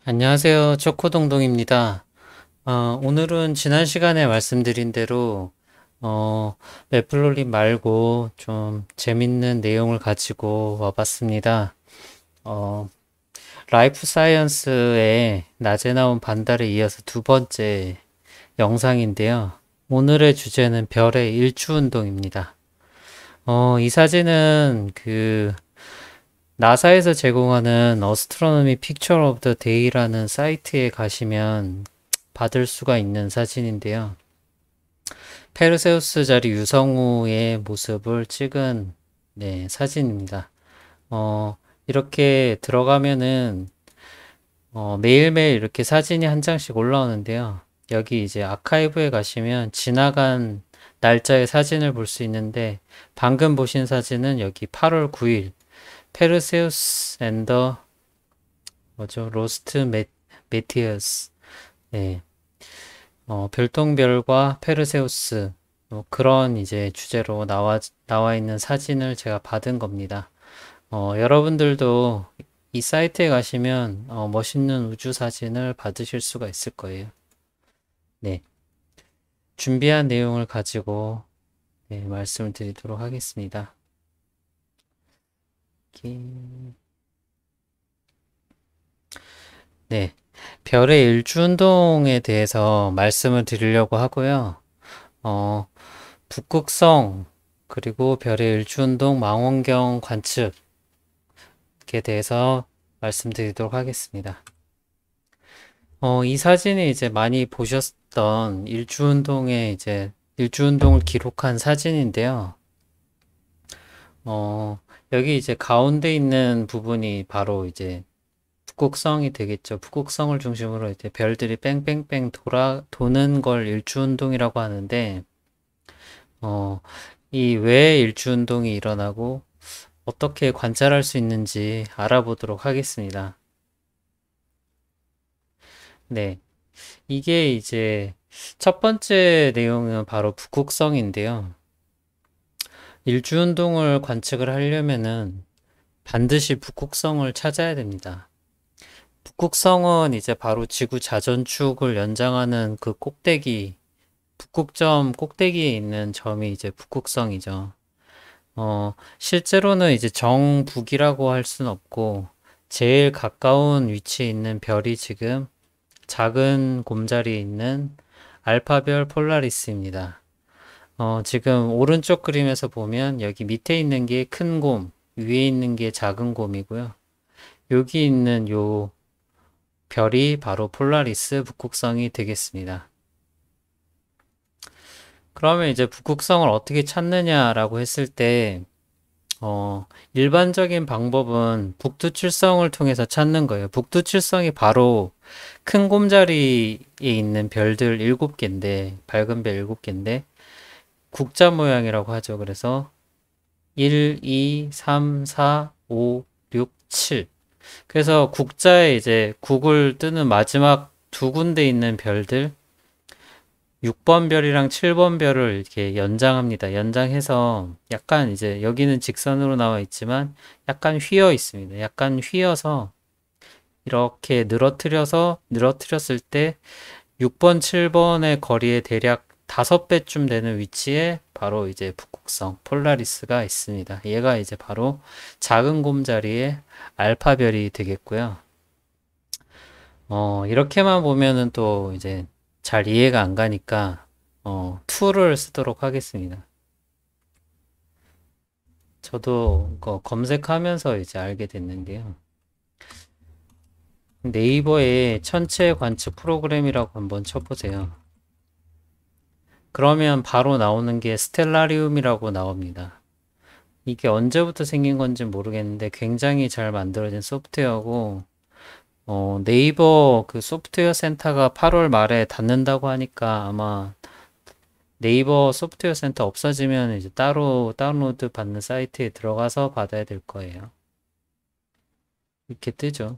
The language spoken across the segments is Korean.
안녕하세요. 초코동동입니다. 오늘은 지난 시간에 말씀드린 대로, 어, 매플롤린 말고 좀 재밌는 내용을 가지고 와봤습니다. 어, 라이프 사이언스의 낮에 나온 반달에 이어서 두 번째 영상인데요. 오늘의 주제는 별의 일주운동입니다. 이 사진은 나사에서 제공하는 어스트로노미 픽처 오브 더 데이라는 사이트에 가시면 받을 수가 있는 사진인데요. 페르세우스 자리 유성우의 모습을 찍은 사진입니다. 이렇게 들어가면은 매일매일 이렇게 사진이 한 장씩 올라오는데요. 여기 이제 아카이브에 가시면 지나간 날짜의 사진을 볼 수 있는데 방금 보신 사진은 여기 8월 9일 페르세우스 앤더 로스트 메티어스. 네. 별똥별과 페르세우스 그런 이제 주제로 나와 있는 사진을 제가 받은 겁니다. 여러분들도 이 사이트에 가시면 멋있는 우주 사진을 받으실 수가 있을 거예요. 네. 준비한 내용을 가지고 말씀을 드리도록 하겠습니다. 네. 별의 일주운동에 대해서 말씀을 드리려고 하고요. 어, 북극성, 그리고 별의 일주운동 망원경 관측에 대해서 말씀드리도록 하겠습니다. 이 사진이 이제 많이 보셨던 일주운동을 기록한 사진인데요. 여기 이제 가운데 있는 부분이 바로 이제 북극성이 되겠죠. 북극성을 중심으로 이제 별들이 뺑뺑뺑 도는 걸 일주운동이라고 하는데, 이 왜 일주운동이 일어나고 어떻게 관찰할 수 있는지 알아보도록 하겠습니다. 네. 이게 이제 첫 번째 내용은 바로 북극성인데요. 일주운동을 관측을 하려면은 반드시 북극성을 찾아야 됩니다. 북극성은 이제 바로 지구 자전축을 연장하는 그 꼭대기, 북극점 꼭대기에 있는 점이 이제 북극성이죠. 실제로는 이제 정북이라고 할 수는 없고, 제일 가까운 위치에 있는 별이 지금 작은 곰자리에 있는 알파별 폴라리스입니다. 지금 오른쪽 그림에서 보면 여기 밑에 있는 게 큰 곰, 위에 있는 게 작은 곰이고요. 여기 있는 요 별이 바로 폴라리스 북극성이 되겠습니다. 그러면 이제 북극성을 어떻게 찾느냐라고 했을 때, 일반적인 방법은 북두칠성을 통해서 찾는 거예요. 북두칠성이 바로 큰 곰자리에 있는 별들 7개인데, 밝은 별 7개인데, 국자 모양이라고 하죠. 그래서 1, 2, 3, 4, 5, 6, 7. 그래서 국자에 이제 국을 뜨는 마지막 두 군데 있는 별들, 6번 별이랑 7번 별을 이렇게 연장합니다. 연장해서 약간 이제 여기는 직선으로 나와 있지만 약간 휘어 있습니다. 약간 휘어서 이렇게 늘어뜨렸을 때 6번, 7번의 거리에 대략 5배쯤 되는 위치에 바로 이제 북극성 폴라리스가 있습니다. 얘가 이제 바로 작은 곰자리의 알파별이 되겠고요. 이렇게만 보면은 또 이제 잘 이해가 안 가니까 툴을 쓰도록 하겠습니다. 저도 검색하면서 이제 알게 됐는데요. 네이버에 천체 관측 프로그램이라고 한번 쳐보세요. 그러면 바로 나오는 게 스텔라리움이라고 나옵니다. 이게 언제부터 생긴 건지 모르겠는데 굉장히 잘 만들어진 소프트웨어고, 네이버 그 소프트웨어 센터가 8월 말에 닫는다고 하니까 아마 네이버 소프트웨어 센터 없어지면 이제 따로 다운로드 받는 사이트에 들어가서 받아야 될 거예요. 이렇게 뜨죠.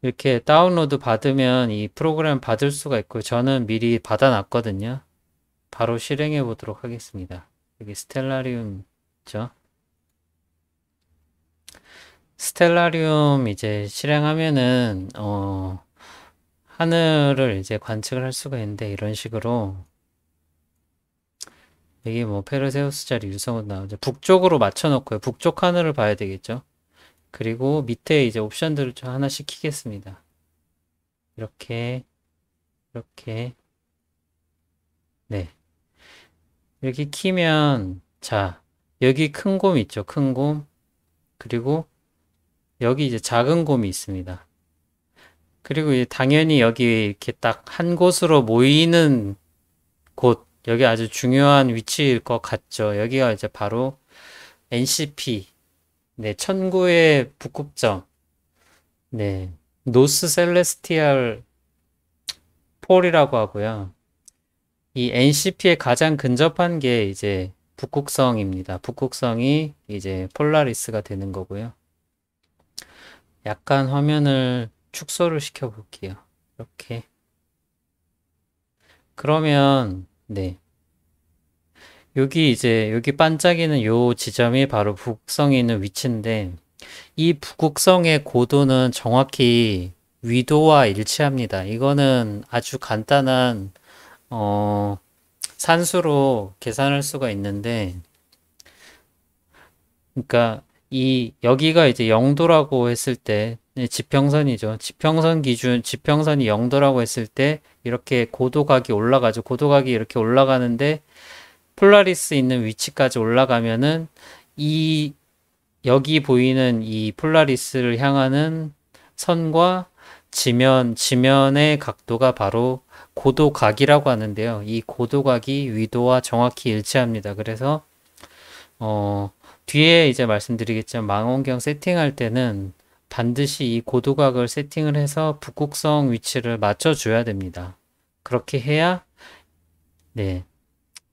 이렇게 다운로드 받으면 이 프로그램 받을 수가 있고, 저는 미리 받아놨거든요. 바로 실행해 보도록 하겠습니다. 여기 스텔라리움죠. 스텔라리움 이제 실행하면은 하늘을 이제 관측을 할 수가 있는데 이런 식으로 여기 뭐 페르세우스 자리 유성은 나오죠. 북쪽으로 맞춰 놓고요. 북쪽 하늘을 봐야 되겠죠. 그리고 밑에 이제 옵션들을 좀 하나씩 키겠습니다. 이렇게 이렇게 네. 이렇게 키면 자, 여기 큰 곰 있죠. 큰 곰. 그리고 여기 이제 작은 곰이 있습니다. 그리고 이제 당연히 여기 이렇게 딱 한 곳으로 모이는 곳, 여기 아주 중요한 위치일 것 같죠. 여기가 이제 바로 NCP, 네, 천구의 북극점, 네, 노스 셀레스티얼 폴이라고 하고요. 이 NCP에 가장 근접한 게 이제 북극성입니다. 북극성이 이제 폴라리스가 되는 거고요. 약간 화면을 축소를 시켜 볼게요. 이렇게. 그러면, 네. 여기 이제, 여기 반짝이는 요 지점이 바로 북극성이 있는 위치인데, 이 북극성의 고도는 정확히 위도와 일치합니다. 이거는 아주 간단한, 어, 산수로 계산할 수가 있는데, 그러니까 이 여기가 이제 0도라고 했을 때 네, 지평선이죠. 지평선 기준 지평선이 0도라고 했을 때 이렇게 고도각이 올라가죠. 고도각이 이렇게 올라가는데 폴라리스 있는 위치까지 올라가면은 이 여기 보이는 이 폴라리스를 향하는 선과 지면의 각도가 바로 고도각이라고 하는데요. 이 고도각이 위도와 정확히 일치합니다. 그래서 어, 뒤에 이제 말씀드리겠지만 망원경 세팅할 때는 반드시 이 고도각을 세팅을 해서 북극성 위치를 맞춰줘야 됩니다. 그렇게 해야 네,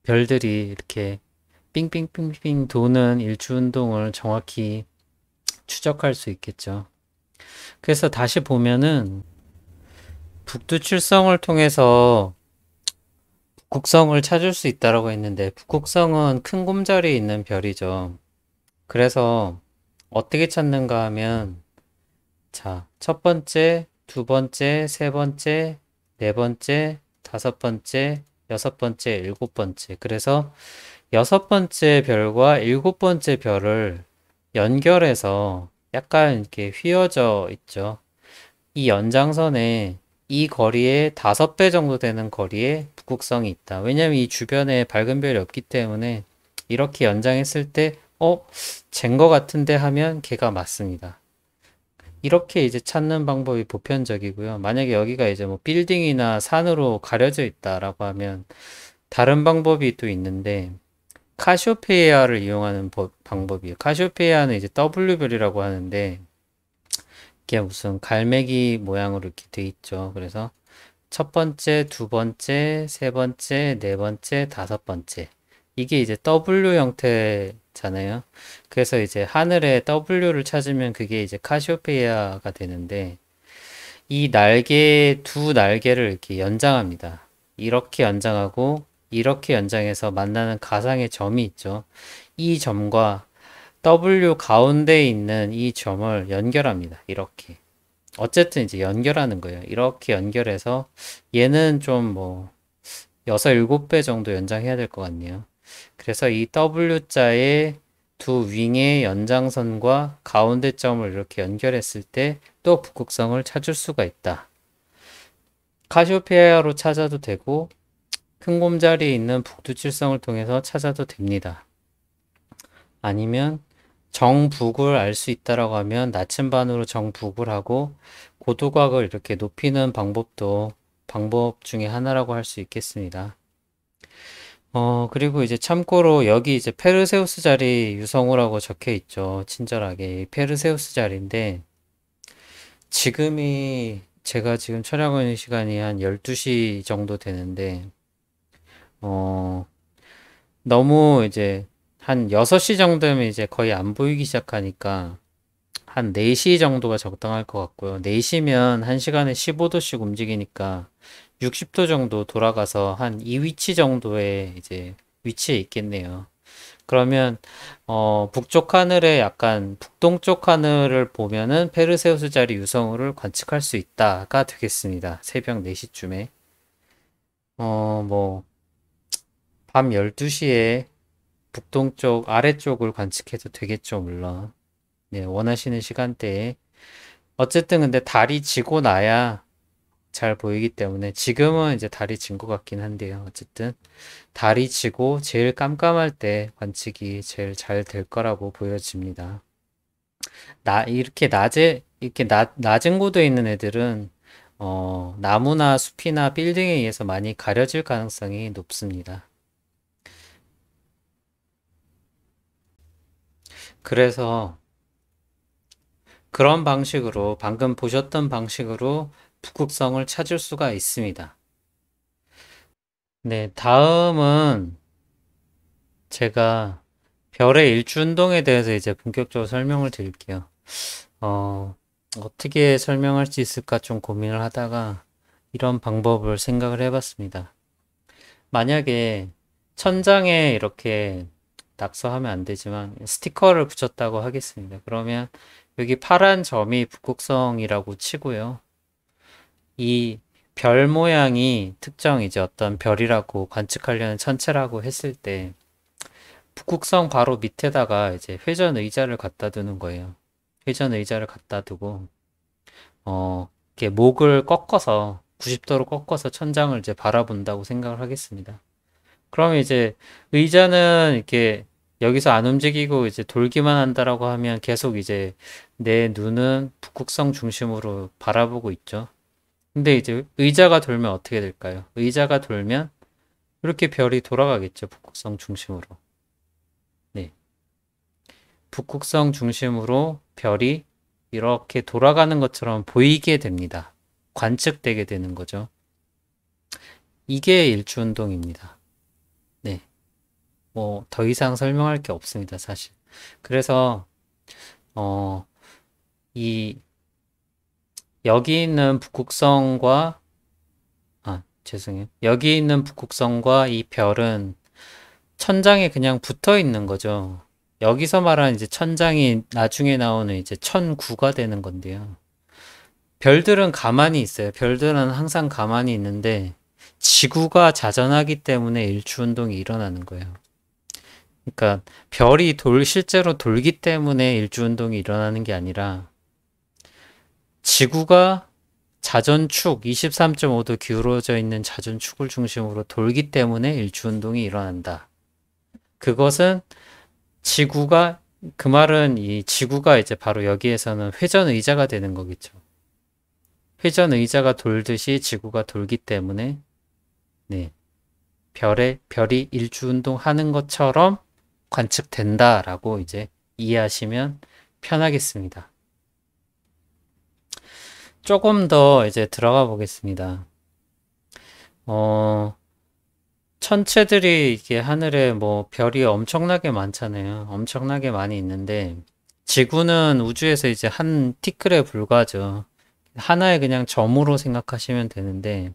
별들이 이렇게 삥삥삥삥 도는 일주운동을 정확히 추적할 수 있겠죠. 그래서 다시 보면은 북두칠성을 통해서 북극성을 찾을 수 있다라고 했는데 북극성은 큰 곰자리에 있는 별이죠. 그래서 어떻게 찾는가 하면 자, 첫 번째, 두 번째, 세 번째, 네 번째, 다섯 번째, 여섯 번째, 일곱 번째. 그래서 여섯 번째 별과 일곱 번째 별을 연결해서 약간 이렇게 휘어져 있죠. 이 연장선에 이 거리의 5배 정도 되는 거리에 북극성이 있다. 왜냐면 이 주변에 밝은 별이 없기 때문에 이렇게 연장했을 때 잰 거 같은데 하면 걔가 맞습니다. 이렇게 이제 찾는 방법이 보편적이고요. 만약에 여기가 이제 뭐 빌딩이나 산으로 가려져 있다라고 하면 다른 방법이 또 있는데 카시오페이아를 이용하는 방법이에요. 카시오페이아는 이제 W별이라고 하는데 이게 무슨 갈매기 모양으로 이렇게 돼 있죠. 그래서 첫 번째, 두 번째, 세 번째, 네 번째, 다섯 번째. 이게 이제 W 형태잖아요. 그래서 이제 하늘에 W를 찾으면 그게 이제 카시오페이아가 되는데 이 날개, 두 날개를 이렇게 연장합니다. 이렇게 연장하고 이렇게 연장해서 만나는 가상의 점이 있죠. 이 점과 W 가운데에 있는 이 점을 연결합니다. 이렇게. 어쨌든 이제 연결하는 거예요. 이렇게 연결해서 얘는 좀 뭐 6, 7배 정도 연장해야 될 것 같네요. 그래서 이 W자의 두 윙의 연장선과 가운데 점을 이렇게 연결했을 때 또 북극성을 찾을 수가 있다. 카시오페이아로 찾아도 되고 큰 곰자리에 있는 북두칠성을 통해서 찾아도 됩니다. 아니면 정북을 알 수 있다라고 하면 나침반으로 정북을 하고 고도각을 이렇게 높이는 방법도 방법 중에 하나라고 할 수 있겠습니다. 그리고 이제 참고로 여기 이제 페르세우스 자리 유성우라고 적혀 있죠. 친절하게. 페르세우스 자리인데 지금이 제가 지금 촬영하는 시간이 한 12시 정도 되는데 너무 이제 한 6시 정도면 이제 거의 안 보이기 시작하니까 한 4시 정도가 적당할 것 같고요. 4시면 1시간에 15도씩 움직이니까 60도 정도 돌아가서 한 이 위치 정도의 이제 위치에 있겠네요. 그러면 북쪽 하늘에 약간 북동쪽 하늘을 보면은 페르세우스 자리 유성우를 관측할 수 있다가 되겠습니다. 새벽 4시쯤에. 뭐, 밤 12시에 북동쪽 아래쪽을 관측해도 되겠죠, 물론. 네, 원하시는 시간대에. 어쨌든 근데 달이 지고 나야 잘 보이기 때문에 지금은 이제 달이 진 것 같긴 한데요. 어쨌든 달이 지고 제일 깜깜할 때 관측이 제일 잘 될 거라고 보여집니다. 이렇게 낮은 곳에 있는 애들은 나무나 숲이나 빌딩에 의해서 많이 가려질 가능성이 높습니다. 그래서 그런 방식으로 방금 보셨던 방식으로 북극성을 찾을 수가 있습니다. 네, 다음은 제가 별의 일주운동에 대해서 이제 본격적으로 설명을 드릴게요. 어떻게 설명할 수 있을까 좀 고민을 하다가 이런 방법을 생각을 해봤습니다. 만약에 천장에 이렇게 낙서하면 안 되지만 스티커를 붙였다고 하겠습니다. 그러면 여기 파란 점이 북극성이라고 치고요. 이 별 모양이 특정 이제 어떤 별이라고 관측하려는 천체라고 했을 때 북극성 바로 밑에다가 이제 회전 의자를 갖다 두는 거예요. 회전 의자를 갖다 두고 이렇게 목을 꺾어서 90도로 꺾어서 천장을 이제 바라본다고 생각을 하겠습니다. 그러면 이제 의자는 이렇게 여기서 안 움직이고 이제 돌기만 한다라고 하면 계속 이제 내 눈은 북극성 중심으로 바라보고 있죠. 근데 이제 의자가 돌면 어떻게 될까요? 의자가 돌면 이렇게 별이 돌아가겠죠. 북극성 중심으로. 네. 북극성 중심으로 별이 이렇게 돌아가는 것처럼 보이게 됩니다. 관측되게 되는 거죠. 이게 일주운동입니다. 네. 뭐, 더 이상 설명할 게 없습니다, 사실. 그래서, 어, 이, 여기 있는 북극성과, 죄송해요. 여기 있는 북극성과 이 별은 천장에 그냥 붙어 있는 거죠. 여기서 말하는 이제 천장이 나중에 나오는 이제 천구가 되는 건데요. 별들은 가만히 있어요. 별들은 항상 가만히 있는데 지구가 자전하기 때문에 일주운동이 일어나는 거예요. 그러니까 실제로 돌기 때문에 일주운동이 일어나는 게 아니라 지구가 자전축 23.5도 기울어져 있는 자전축을 중심으로 돌기 때문에 일주운동이 일어난다. 그것은 그 말은 이 지구가 이제 바로 여기에서는 회전 의자가 되는 거겠죠. 회전 의자가 돌듯이 지구가 돌기 때문에 네, 별이 일주운동 하는 것처럼 관측된다라고 이제 이해하시면 편하겠습니다. 조금 더 이제 들어가 보겠습니다. 천체들이 이게 하늘에 뭐 별이 엄청나게 많잖아요. 엄청나게 많이 있는데 지구는 우주에서 이제 한 티끌에 불과하죠. 하나의 그냥 점으로 생각하시면 되는데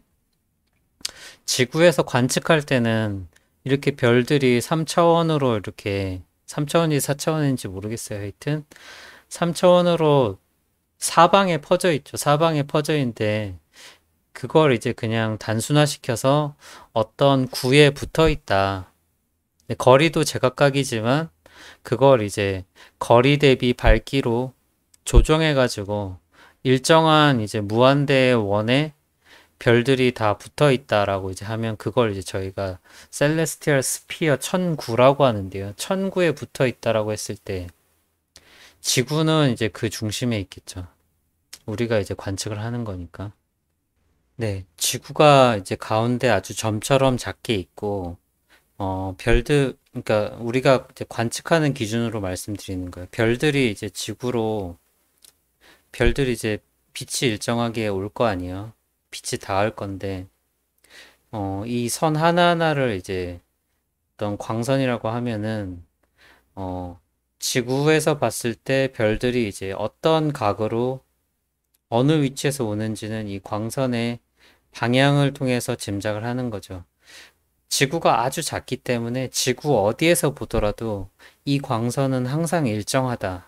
지구에서 관측할 때는 이렇게 별들이 3차원으로 이렇게 3차원인지 4차원인지 모르겠어요. 하여튼 3차원으로 사방에 퍼져 있죠. 사방에 퍼져 있는데 그걸 이제 그냥 단순화시켜서 어떤 구에 붙어 있다. 거리도 제각각이지만 그걸 이제 거리 대비 밝기로 조정해가지고 일정한 이제 무한대의 원에 별들이 다 붙어 있다라고 이제 하면 그걸 이제 저희가 셀레스티얼 스피어 천구라고 하는데요. 천구에 붙어 있다라고 했을 때 지구는 이제 그 중심에 있겠죠. 우리가 이제 관측을 하는 거니까. 네, 지구가 이제 가운데 아주 점처럼 작게 있고, 그러니까 우리가 이제 관측하는 기준으로 말씀드리는 거예요. 별들이 이제 빛이 일정하게 올 거 아니에요. 빛이 닿을 건데, 이 선 하나하나를 이제 어떤 광선이라고 하면은, 지구에서 봤을 때 별들이 이제 어떤 각으로 어느 위치에서 오는지는 이 광선의 방향을 통해서 짐작을 하는 거죠. 지구가 아주 작기 때문에 지구 어디에서 보더라도 이 광선은 항상 일정하다.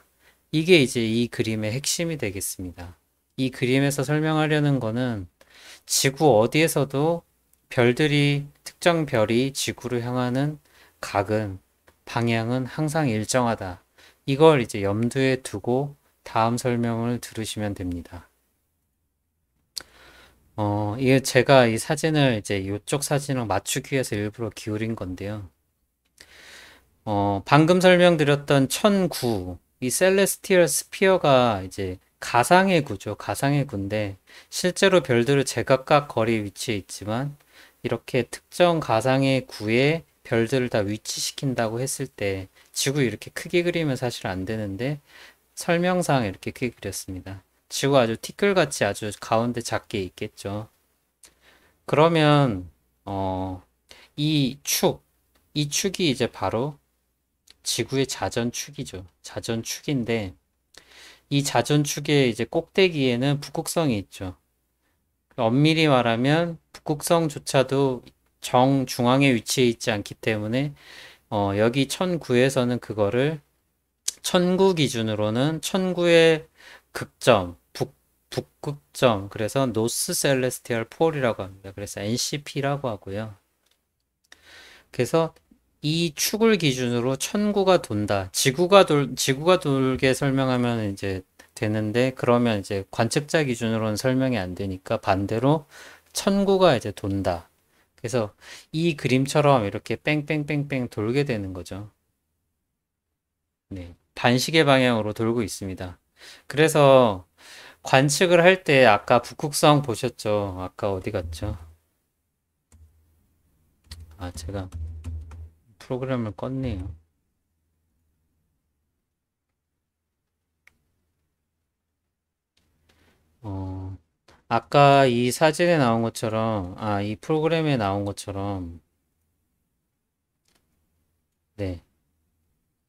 이게 이제 이 그림의 핵심이 되겠습니다. 이 그림에서 설명하려는 거는 지구 어디에서도 별들이, 특정 별이 지구를 향하는 각은, 방향은 항상 일정하다. 이걸 이제 염두에 두고 다음 설명을 들으시면 됩니다. 이게 제가 이 사진을 이제 이쪽 사진을 맞추기 위해서 일부러 기울인 건데요. 방금 설명드렸던 천구, 이 셀레스티얼 스피어가 이제 가상의 구죠. 가상의 구인데 실제로 별들은 제각각 거리 위치에 있지만 이렇게 특정 가상의 구에 별들을 다 위치시킨다고 했을 때 지구 이렇게 크게 그리면 사실 안 되는데 설명상 이렇게 크게 그렸습니다. 지구 아주 티끌같이 아주 가운데 작게 있겠죠. 그러면 이 축, 이 축이 이제 바로 지구의 자전축이죠. 자전축인데 이 자전축의 이제 꼭대기에는 북극성이 있죠. 엄밀히 말하면 북극성조차도 정중앙에 위치해 있지 않기 때문에 여기 천구에서는 그거를 천구 기준으로는 천구의 극점, 북극점, 그래서 노스 셀레스티얼 폴이라고 합니다. 그래서 NCP라고 하고요. 그래서 이 축을 기준으로 천구가 돈다. 지구가 돌게 설명하면 이제 되는데, 그러면 이제 관측자 기준으로는 설명이 안 되니까 반대로 천구가 이제 돈다. 그래서 이 그림처럼 이렇게 뺑뺑뺑뺑 돌게 되는 거죠. 네. 반시계 방향으로 돌고 있습니다. 그래서 관측을 할 때 아까 북극성 보셨죠? 아까 어디 갔죠? 아, 제가 프로그램을 껐네요. 어, 아까 이 사진에 나온 것처럼, 이 프로그램에 나온 것처럼, 네,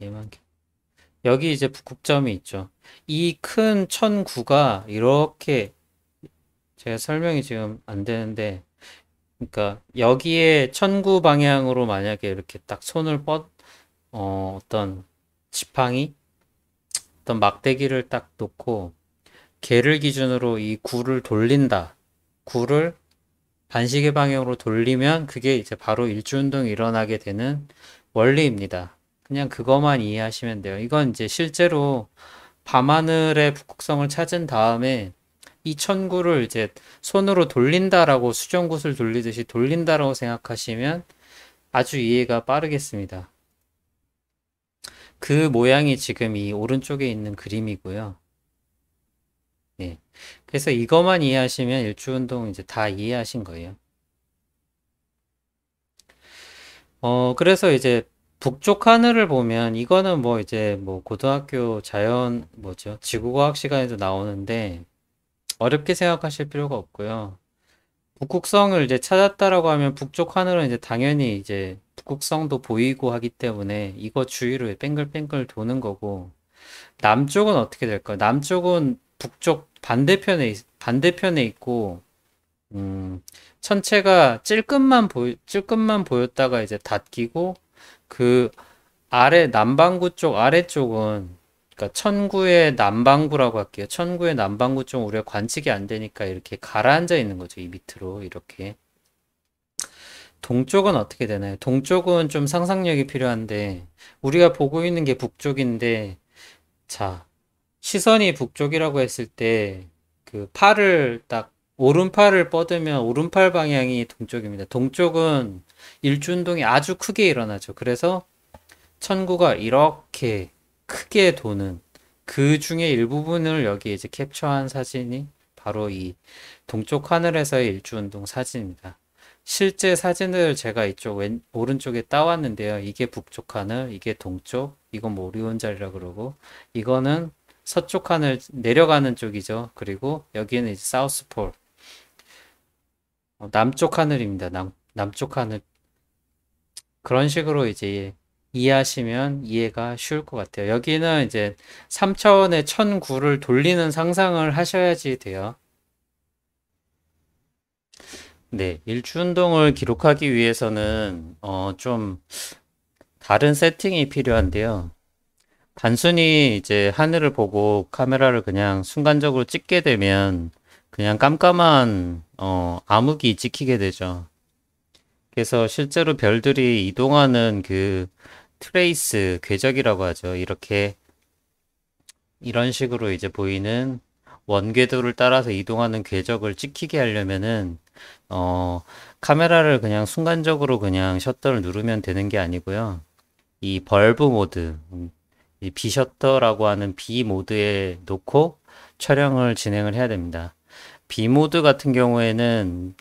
얘만, 여기 이제 북극점이 있죠. 이 큰 천구가 이렇게, 제가 설명이 지금 안 되는데, 그러니까 여기에 천구 방향으로 만약에 이렇게 딱 손을 어떤 지팡이, 어떤 막대기를 딱 놓고, 개를 기준으로 이 구를 돌린다. 구를 반시계 방향으로 돌리면 그게 이제 바로 일주운동이 일어나게 되는 원리입니다. 그냥 그것만 이해하시면 돼요. 이건 이제 실제로 밤하늘의 북극성을 찾은 다음에 이 천구를 이제 손으로 돌린다라고 수정구슬 돌리듯이 돌린다라고 생각하시면 아주 이해가 빠르겠습니다. 그 모양이 지금 이 오른쪽에 있는 그림이고요. 네. 그래서 이것만 이해하시면 일주운동 이제 다 이해하신 거예요. 그래서 이제 북쪽 하늘을 보면 이거는 뭐 이제 뭐 고등학교 자연 뭐죠? 지구과학 시간에도 나오는데 어렵게 생각하실 필요가 없고요. 북극성을 이제 찾았다라고 하면 북쪽 하늘은 이제 당연히 이제 북극성도 보이고 하기 때문에 이거 주위로 뺑글뺑글 도는 거고 남쪽은 어떻게 될까요? 남쪽은 북쪽 반대편에 있고 천체가 찔끔만 보였다가 이제 닫히고 그 아래 남반구 쪽 아래쪽은 그러니까 천구의 남반구라고 할게요. 천구의 남반구 쪽 우리가 관측이 안 되니까 이렇게 가라앉아 있는 거죠. 이 밑으로 이렇게. 동쪽은 어떻게 되나요? 동쪽은 좀 상상력이 필요한데 우리가 보고 있는 게 북쪽인데 자, 시선이 북쪽이라고 했을 때 그 팔을 딱 오른팔을 뻗으면 오른팔 방향이 동쪽입니다. 동쪽은 일주운동이 아주 크게 일어나죠. 그래서 천구가 이렇게 크게 도는 그 중에 일부분을 여기 이제 캡처한 사진이 바로 이 동쪽 하늘에서의 일주운동 사진입니다. 실제 사진을 제가 이쪽 오른쪽에 따왔는데요. 이게 북쪽 하늘, 이게 동쪽, 이건 뭐 오리온 자리라 그러고, 이거는 서쪽 하늘 내려가는 쪽이죠. 그리고 여기는 이제 사우스폴, 남쪽 하늘입니다. 남쪽 하늘. 그런 식으로 이제 이해하시면 이해가 쉬울 것 같아요. 여기는 이제 3차원의 천구를 돌리는 상상을 하셔야지 돼요. 네, 일주 운동을 기록하기 위해서는 좀 다른 세팅이 필요한데요. 단순히 이제 하늘을 보고 카메라를 그냥 순간적으로 찍게 되면 그냥 깜깜한 암흑이 찍히게 되죠. 그래서 실제로 별들이 이동하는 그 트레이스 궤적이라고 하죠. 이렇게 이런 식으로 이제 보이는 원궤도를 따라서 이동하는 궤적을 찍히게 하려면은 어, 카메라를 그냥 순간적으로 그냥 셔터를 누르면 되는 게 아니고요. 이 벌브 모드, 이 비셔터라고 하는 B 모드에 놓고 촬영을 진행을 해야 됩니다. B 모드 같은 경우에는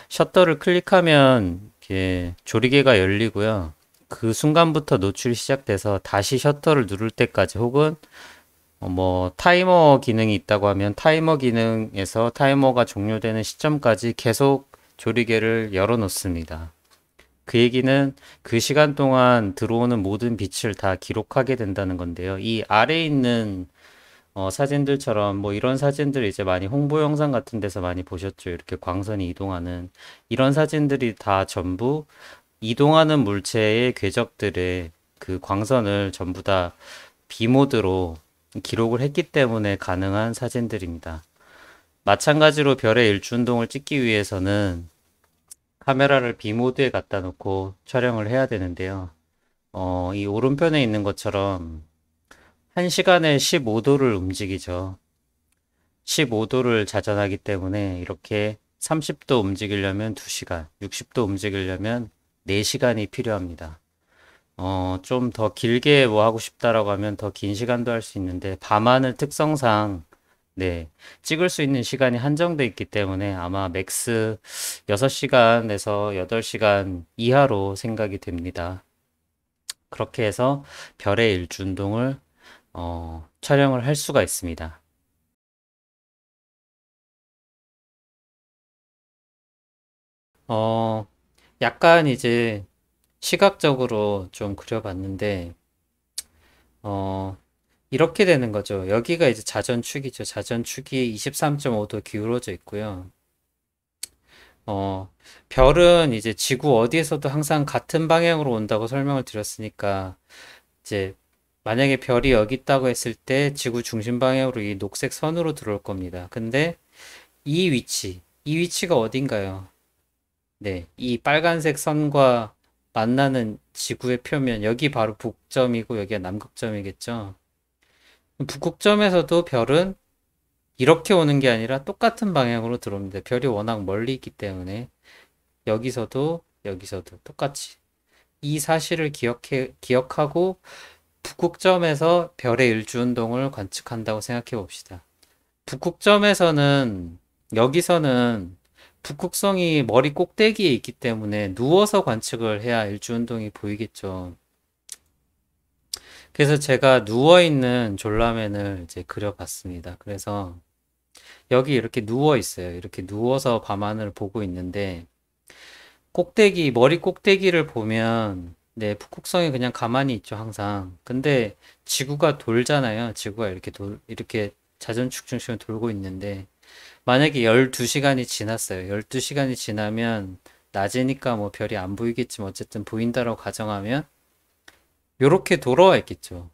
셔터를 클릭하면 이렇게 조리개가 열리고요. 그 순간부터 노출이 시작돼서 다시 셔터를 누를 때까지 혹은 뭐 타이머 기능이 있다고 하면 타이머 기능에서 타이머가 종료되는 시점까지 계속 조리개를 열어 놓습니다. 그 얘기는 그 시간 동안 들어오는 모든 빛을 다 기록하게 된다는 건데요. 이 아래에 있는 사진들처럼 뭐 이런 사진들 이제 많이 홍보 영상 같은 데서 많이 보셨죠. 이렇게 광선이 이동하는 이런 사진들이 다 전부 이동하는 물체의 궤적들의 그 광선을 전부 다 비모드로 기록을 했기 때문에 가능한 사진들입니다. 마찬가지로 별의 일주운동을 찍기 위해서는 카메라를 비모드에 갖다 놓고 촬영을 해야 되는데요. 이 오른편에 있는 것처럼 1시간에 15도를 움직이죠. 15도를 자전하기 때문에 이렇게 30도 움직이려면 2시간, 60도 움직이려면 4시간이 필요합니다. 좀 더 길게 뭐 하고 싶다라고 하면 더 긴 시간도 할 수 있는데, 밤하늘 특성상, 네, 찍을 수 있는 시간이 한정돼 있기 때문에 아마 맥스 6시간에서 8시간 이하로 생각이 됩니다. 그렇게 해서 별의 일주운동을 촬영을 할 수가 있습니다. 어, 약간 이제 시각적으로 좀 그려봤는데, 어, 이렇게 되는 거죠. 여기가 이제 자전축이죠. 자전축이 23.5도 기울어져 있고요. 어, 별은 이제 지구 어디에서도 항상 같은 방향으로 온다고 설명을 드렸으니까, 이제 만약에 별이 여기 있다고 했을 때 지구 중심 방향으로 이 녹색 선으로 들어올 겁니다. 근데 이 위치가 어딘가요? 네, 이 빨간색 선과 만나는 지구의 표면, 여기 바로 북점이고 여기가 남극점이겠죠. 북극점에서도 별은 이렇게 오는 게 아니라 똑같은 방향으로 들어옵니다. 별이 워낙 멀리 있기 때문에 여기서도 똑같이 이 사실을 기억하고 북극점에서 별의 일주운동을 관측한다고 생각해 봅시다. 북극점에서는 여기서는 북극성이 머리 꼭대기에 있기 때문에 누워서 관측을 해야 일주운동이 보이겠죠. 그래서 제가 누워있는 졸라맨을 이제 그려봤습니다. 그래서 여기 이렇게 누워 있어요. 이렇게 누워서 밤하늘을 보고 있는데 머리 꼭대기를 보면 네, 북극성이 그냥 가만히 있죠, 항상. 근데 지구가 돌잖아요. 지구가 이렇게 자전축 중심으로 돌고 있는데 만약에 12시간이 지났어요. 12시간이 지나면 낮이니까 뭐 별이 안 보이겠지만 어쨌든 보인다라고 가정하면 요렇게 돌아와 있겠죠.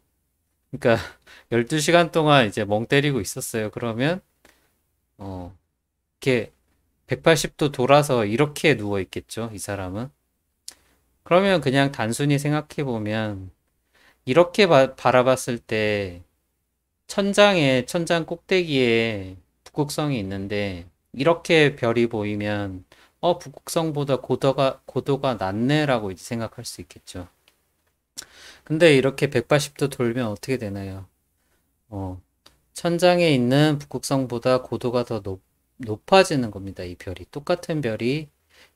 그러니까 12시간 동안 이제 멍 때리고 있었어요. 그러면 어, 이렇게 180도 돌아서 이렇게 누워 있겠죠. 이 사람은. 그러면 그냥 단순히 생각해 보면 이렇게 바라봤을 때 천장 꼭대기에 북극성이 있는데 이렇게 별이 보이면 북극성보다 고도가 낮네라고 이제 생각할 수 있겠죠. 근데 이렇게 180도 돌면 어떻게 되나요? 어, 천장에 있는 북극성보다 고도가 더 높아지는 겁니다. 이 별이. 똑같은 별이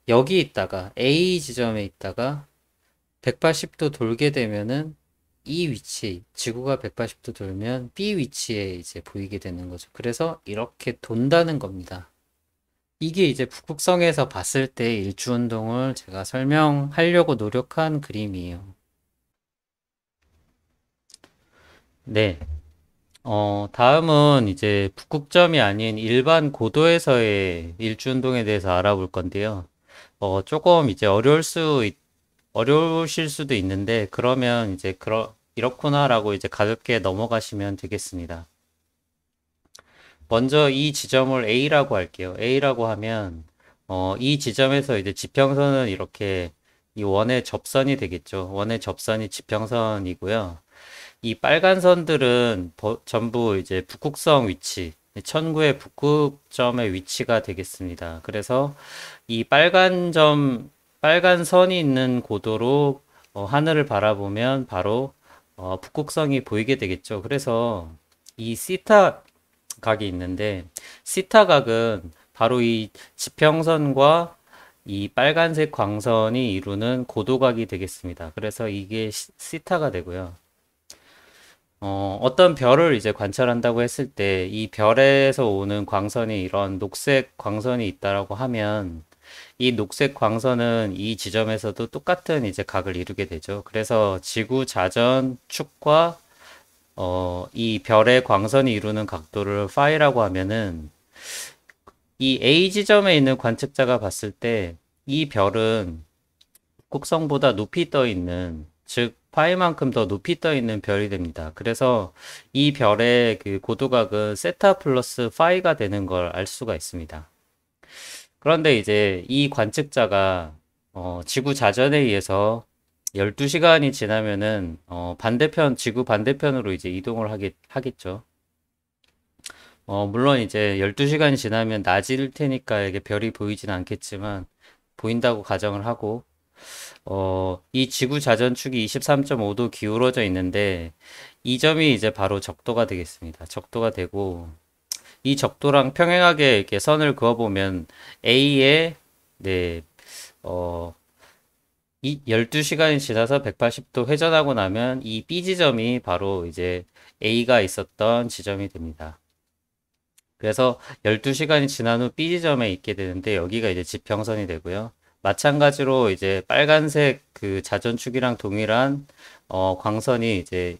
여기 있다가 A 지점에 있다가 180도 돌게 되면은 이 위치, 지구가 180도 돌면 B 위치에 이제 보이게 되는 거죠. 그래서 이렇게 돈다는 겁니다. 이게 이제 북극성에서 봤을 때 일주운동을 제가 설명하려고 노력한 그림이에요. 네. 다음은 이제 북극점이 아닌 일반 고도에서의 일주운동에 대해서 알아볼 건데요. 조금 이제 어려우실 수도 있는데, 그러면 이제, 이렇구나라고 이제 가볍게 넘어가시면 되겠습니다. 먼저 이 지점을 A라고 할게요. A라고 하면, 이 지점에서 이제 지평선은 이렇게 이 원의 접선이 되겠죠. 원의 접선이 지평선이고요. 이 빨간 선들은 전부 이제 북극성 위치, 천구의 북극점의 위치가 되겠습니다. 그래서 이 빨간 선이 있는 고도로 하늘을 바라보면 바로 북극성이 보이게 되겠죠. 그래서 이 시타 각이 있는데, 시타 각은 바로 이 지평선과 이 빨간색 광선이 이루는 고도각이 되겠습니다. 그래서 이게 시타가 되고요. 어떤 별을 이제 관찰한다고 했을 때 이 별에서 오는 광선이 이런 녹색 광선이 있다라고 하면 이 녹색 광선은 이 지점에서도 똑같은 이제 각을 이루게 되죠. 그래서 지구 자전 축과 이 별의 광선이 이루는 각도를 파이라고 하면은 이 A 지점에 있는 관측자가 봤을 때 이 별은 곡성보다 높이 떠 있는, 즉 파이만큼 더 높이 떠 있는 별이 됩니다. 그래서 이 별의 그 고도각은 세타 플러스 파이가 되는 걸 알 수가 있습니다. 그런데 이제 이 관측자가 지구 자전에 의해서 12시간이 지나면은 지구 반대편으로 이제 이동을 하겠죠. 물론 이제 12시간이 지나면 낮일 테니까 이게 별이 보이진 않겠지만 보인다고 가정을 하고, 이 지구 자전축이 23.5도 기울어져 있는데 이 점이 이제 바로 적도가 되겠습니다. 적도가 되고, 이 적도랑 평행하게 이렇게 선을 그어보면 A에, 네, 어, 이 12시간이 지나서 180도 회전하고 나면 이 B 지점이 바로 이제 A가 있었던 지점이 됩니다. 그래서 12시간이 지난 후 B 지점에 있게 되는데 여기가 이제 지평선이 되고요. 마찬가지로 이제 빨간색 그 자전축이랑 동일한 광선이 이제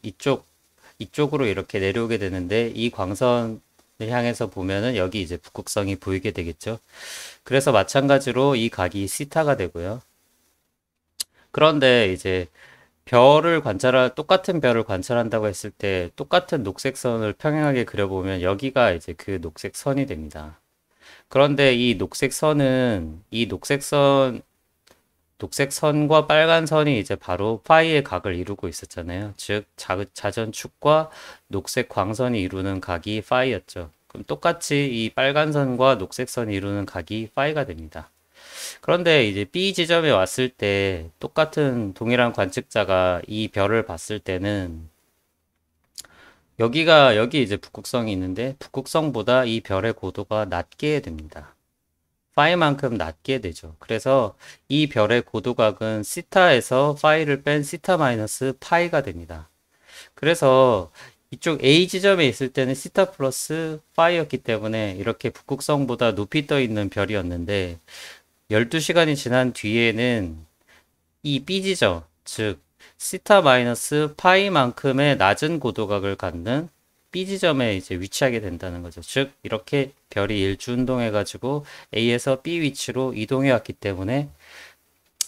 이쪽으로 이렇게 내려오게 되는데 이 광선을 향해서 보면은 여기 이제 북극성이 보이게 되겠죠. 그래서 마찬가지로 이 각이 시타가 되고요. 그런데 이제 똑같은 별을 관찰한다고 했을 때 똑같은 녹색 선을 평행하게 그려보면 여기가 이제 그 녹색 선이 됩니다. 그런데 녹색 선과 빨간 선이 이제 바로 파이의 각을 이루고 있었잖아요. 즉, 자전축과 녹색 광선이 이루는 각이 파이였죠. 그럼 똑같이 이 빨간 선과 녹색 선이 이루는 각이 파이가 됩니다. 그런데 이제 B 지점에 왔을 때 똑같은 동일한 관측자가 이 별을 봤을 때는 여기 이제 북극성이 있는데 북극성보다 이 별의 고도가 낮게 됩니다. 파이만큼 낮게 되죠. 그래서 이 별의 고도각은 시타에서 파이를 뺀 시타 마이너스 파이가 됩니다. 그래서 이쪽 A 지점에 있을 때는 시타 플러스 파이였기 때문에 이렇게 북극성보다 높이 떠 있는 별이었는데 12시간이 지난 뒤에는 이 B 지점, 즉 시타 마이너스 파이만큼의 낮은 고도각을 갖는 B 지점에 이제 위치하게 된다는 거죠. 즉 이렇게 별이 일주운동해 가지고 A에서 B 위치로 이동해 왔기 때문에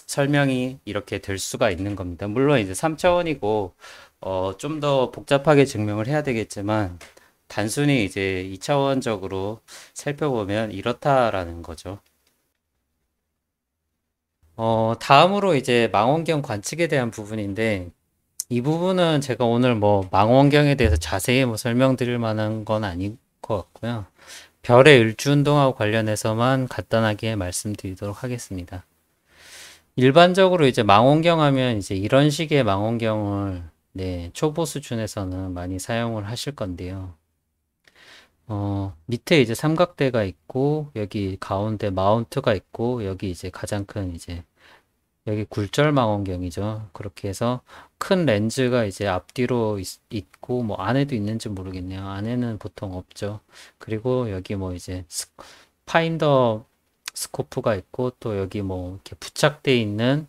설명이 이렇게 될 수가 있는 겁니다. 물론 이제 3차원이고 좀 더 복잡하게 증명을 해야 되겠지만 단순히 이제 2차원적으로 살펴보면 이렇다라는 거죠. 다음으로 이제 망원경 관측에 대한 부분인데, 이 부분은 제가 오늘 뭐 망원경에 대해서 자세히 뭐 설명드릴 만한 건 아닌 것 같고요. 별의 일주운동하고 관련해서만 간단하게 말씀드리도록 하겠습니다. 일반적으로 이제 망원경 하면 이제 이런 식의 망원경을 네, 초보 수준에서는 많이 사용을 하실 건데요. 밑에 이제 삼각대가 있고, 여기 가운데 마운트가 있고, 여기 이제 가장 큰 이제 여기 굴절 망원경이죠. 그렇게 해서 큰 렌즈가 이제 앞뒤로 있고 뭐 안에도 있는지 모르겠네요. 안에는 보통 없죠. 그리고 여기 뭐 이제 파인더 스코프가 있고 또 여기 뭐 이렇게 부착돼 있는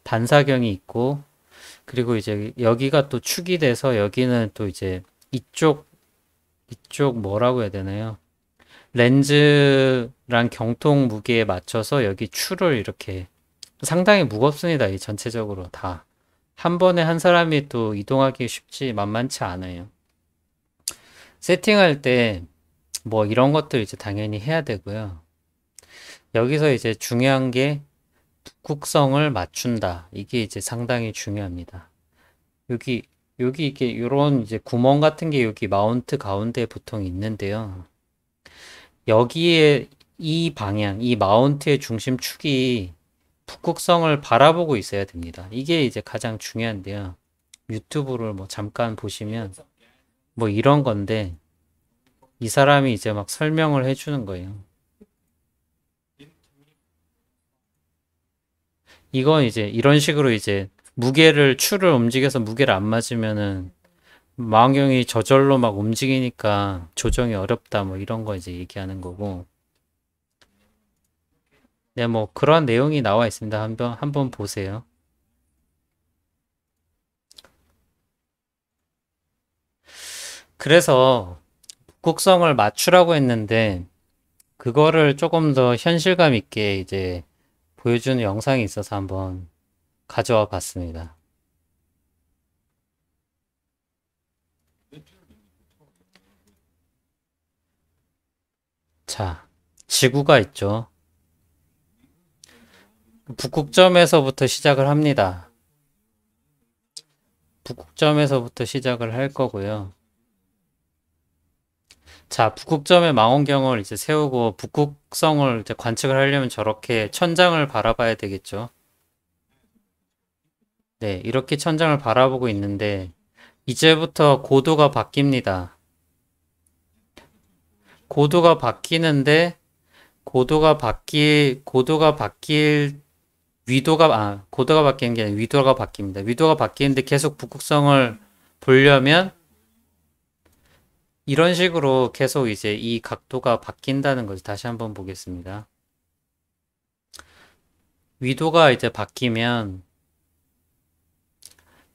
반사경이 있고, 그리고 이제 여기가 또 축이 돼서 여기는 또 이제 이쪽 이쪽 뭐라고 해야 되나요? 렌즈랑 경통 무게에 맞춰서 여기 추를 이렇게 상당히 무겁습니다. 이 전체적으로 다. 한 번에 한 사람이 또 이동하기 쉽지 만만치 않아요. 세팅할 때 뭐 이런 것들 이제 당연히 해야 되고요. 여기서 이제 중요한 게 북극성을 맞춘다. 이게 이제 상당히 중요합니다. 여기 이게 요런 이제 구멍 같은 게 여기 마운트 가운데에 보통 있는데요. 여기에 이 방향, 이 마운트의 중심축이 북극성을 바라보고 있어야 됩니다. 이게 이제 가장 중요한데요. 유튜브를 뭐 잠깐 보시면 뭐 이런 건데 이 사람이 이제 막 설명을 해주는 거예요. 이건 이제 이런 식으로 이제 무게를 추를 움직여서 무게를 안 맞으면은 망원경이 저절로 막 움직이니까 조정이 어렵다 뭐 이런 거 이제 얘기하는 거고. 네, 뭐 그런 내용이 나와 있습니다. 한번 보세요. 그래서 북극성을 맞추라고 했는데 그거를 조금 더 현실감 있게 이제 보여주는 영상이 있어서 한번 가져와 봤습니다. 자, 지구가 있죠. 북극점에서부터 시작을 합니다. 북극점에서부터 시작을 할 거고요. 자, 북극점에 망원경을 이제 세우고 북극성을 이제 관측을 하려면 저렇게 천장을 바라봐야 되겠죠. 네, 이렇게 천장을 바라보고 있는데 이제부터 고도가 바뀝니다. 고도가 바뀌는데 고도가 바뀌는 게 아니라 위도가 바뀝니다. 위도가 바뀌는데 계속 북극성을 보려면 이런 식으로 계속 이제 이 각도가 바뀐다는 거죠. 다시 한번 보겠습니다. 위도가 이제 바뀌면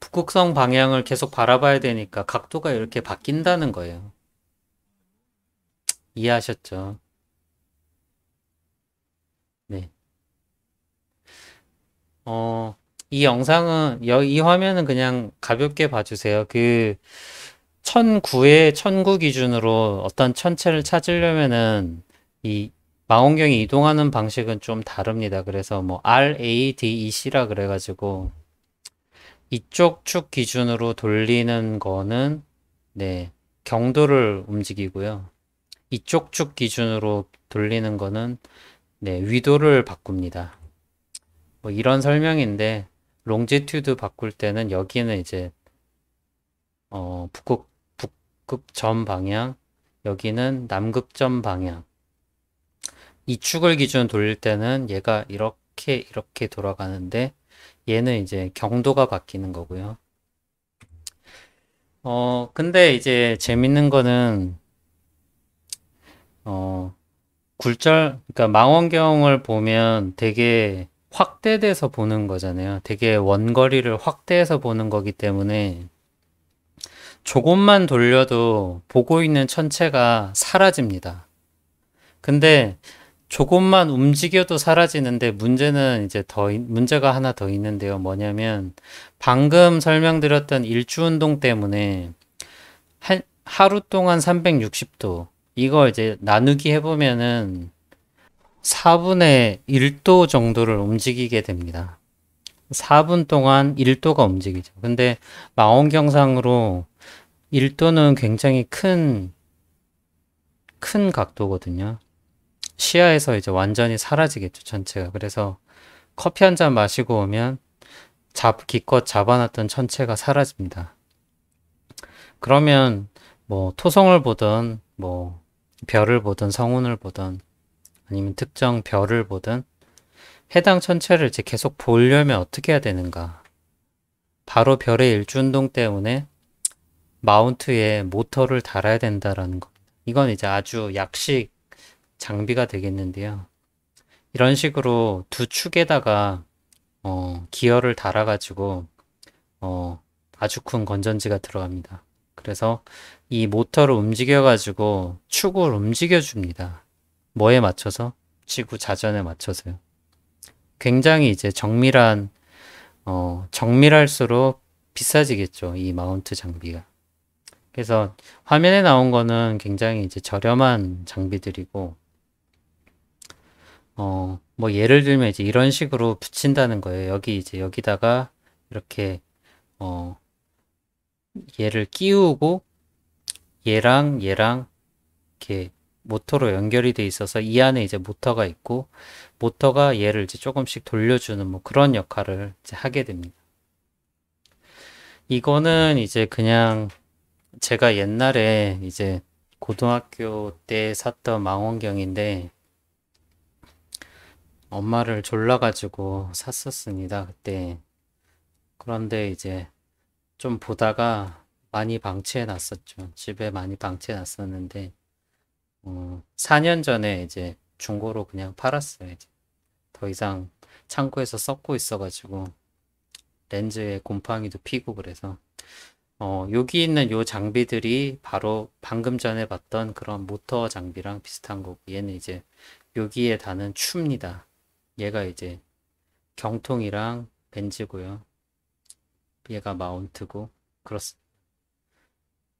북극성 방향을 계속 바라봐야 되니까 각도가 이렇게 바뀐다는 거예요. 이해하셨죠? 네. 이 영상은, 이 화면은 그냥 가볍게 봐주세요. 그, 1009 기준으로 어떤 천체를 찾으려면은, 이 망원경이 이동하는 방식은 좀 다릅니다. 그래서 뭐, RADEC라 그래가지고, 이쪽 축 기준으로 돌리는 거는, 네, 경도를 움직이고요. 이쪽 축 기준으로 돌리는 거는, 네, 위도를 바꿉니다. 뭐 이런 설명인데 롱지튜드 바꿀 때는 여기는 이제 북극점 방향, 여기는 남극점 방향. 이 축을 기준 돌릴 때는 얘가 이렇게 돌아가는데 얘는 이제 경도가 바뀌는 거고요. 근데 이제 재밌는 거는 그러니까 망원경을 보면 되게 확대돼서 보는 거잖아요. 되게 원거리를 확대해서 보는 거기 때문에 조금만 돌려도 보고 있는 천체가 사라집니다. 근데 조금만 움직여도 사라지는데 문제는 이제 문제가 하나 더 있는데요. 뭐냐면 방금 설명드렸던 일주운동 때문에 하루 동안 360도 이거 이제 나누기 해보면은 4분의 1도 정도를 움직이게 됩니다. 4분 동안 1도가 움직이죠. 근데 망원경상으로 1도는 굉장히 큰 각도거든요. 시야에서 이제 완전히 사라지겠죠, 전체가. 그래서 커피 한 잔 마시고 오면 기껏 잡아놨던 천체가 사라집니다. 그러면 뭐 토성을 보든 뭐 별을 보든 성운을 보든 아니면 특정 별을 보든 해당 천체를 이제 계속 보려면 어떻게 해야 되는가? 바로 별의 일주운동 때문에 마운트에 모터를 달아야 된다라는 겁니다. 이건 이제 아주 약식 장비가 되겠는데요. 이런 식으로 두 축에다가 기어를 달아가지고 아주 큰 건전지가 들어갑니다. 그래서 이 모터를 움직여가지고 축을 움직여줍니다. 뭐에 맞춰서? 지구 자전에 맞춰서요. 굉장히 이제 정밀할수록 비싸지겠죠. 이 마운트 장비가. 그래서 화면에 나온 거는 굉장히 이제 저렴한 장비들이고, 뭐 예를 들면 이제 이런 식으로 붙인다는 거예요. 여기 이제 여기다가 이렇게, 어, 얘를 끼우고 얘랑 이렇게 모터로 연결이 돼 있어서 이 안에 이제 모터가 있고 모터가 얘를 이제 조금씩 돌려주는 뭐 그런 역할을 이제 하게 됩니다. 이거는 이제 그냥 제가 옛날에 이제 고등학교 때 샀던 망원경인데 엄마를 졸라가지고 샀었습니다. 그때. 그런데 이제 좀 보다가 많이 방치해 놨었죠. 집에 많이 방치해 놨었는데 4년 전에 이제 중고로 그냥 팔았어요. 이제. 더 이상 창고에서 썩고 있어가지고 렌즈에 곰팡이도 피고 그래서 여기 있는 요 장비들이 바로 방금 전에 봤던 그런 모터 장비랑 비슷한 거고 얘는 이제 여기에 다는 추입니다. 얘가 이제 경통이랑 벤즈고요. 얘가 마운트고 그렇습니다.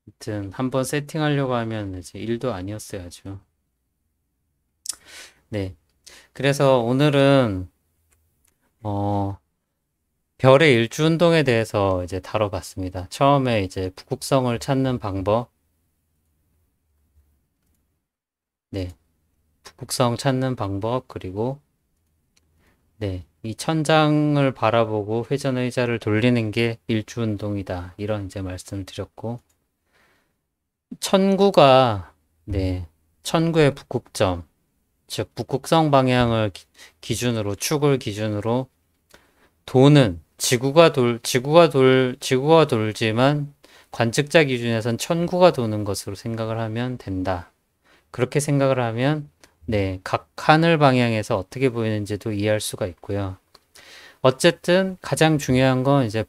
아무튼 한번 세팅하려고 하면 이제 일도 아니었어요, 아주. 네. 그래서 오늘은 어, 별의 일주 운동에 대해서 이제 다뤄봤습니다. 처음에 이제 북극성을 찾는 방법, 네. 북극성 찾는 방법, 그리고 네. 이 천장을 바라보고 회전 의자를 돌리는 게 일주 운동이다. 이런 이제 말씀을 드렸고, 천구가 네. 천구의 북극점, 즉 북극성 방향을 기준으로 축을 기준으로 도는 지구가 돌지만 관측자 기준에선 천구가 도는 것으로 생각을 하면 된다. 그렇게 생각을 하면 네, 각 하늘 방향에서 어떻게 보이는지도 이해할 수가 있고요. 어쨌든 가장 중요한 건 이제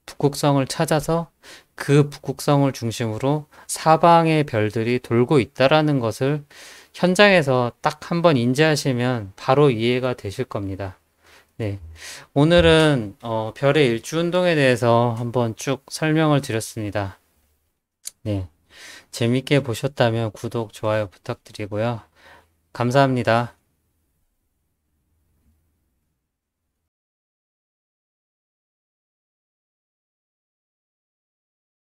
북극성을 찾아서 그 북극성을 중심으로 사방의 별들이 돌고 있다라는 것을 현장에서 딱 한번 인지하시면 바로 이해가 되실 겁니다. 네. 오늘은 별의 일주 운동에 대해서 한번 쭉 설명을 드렸습니다. 네. 재밌게 보셨다면 구독, 좋아요 부탁드리고요. 감사합니다.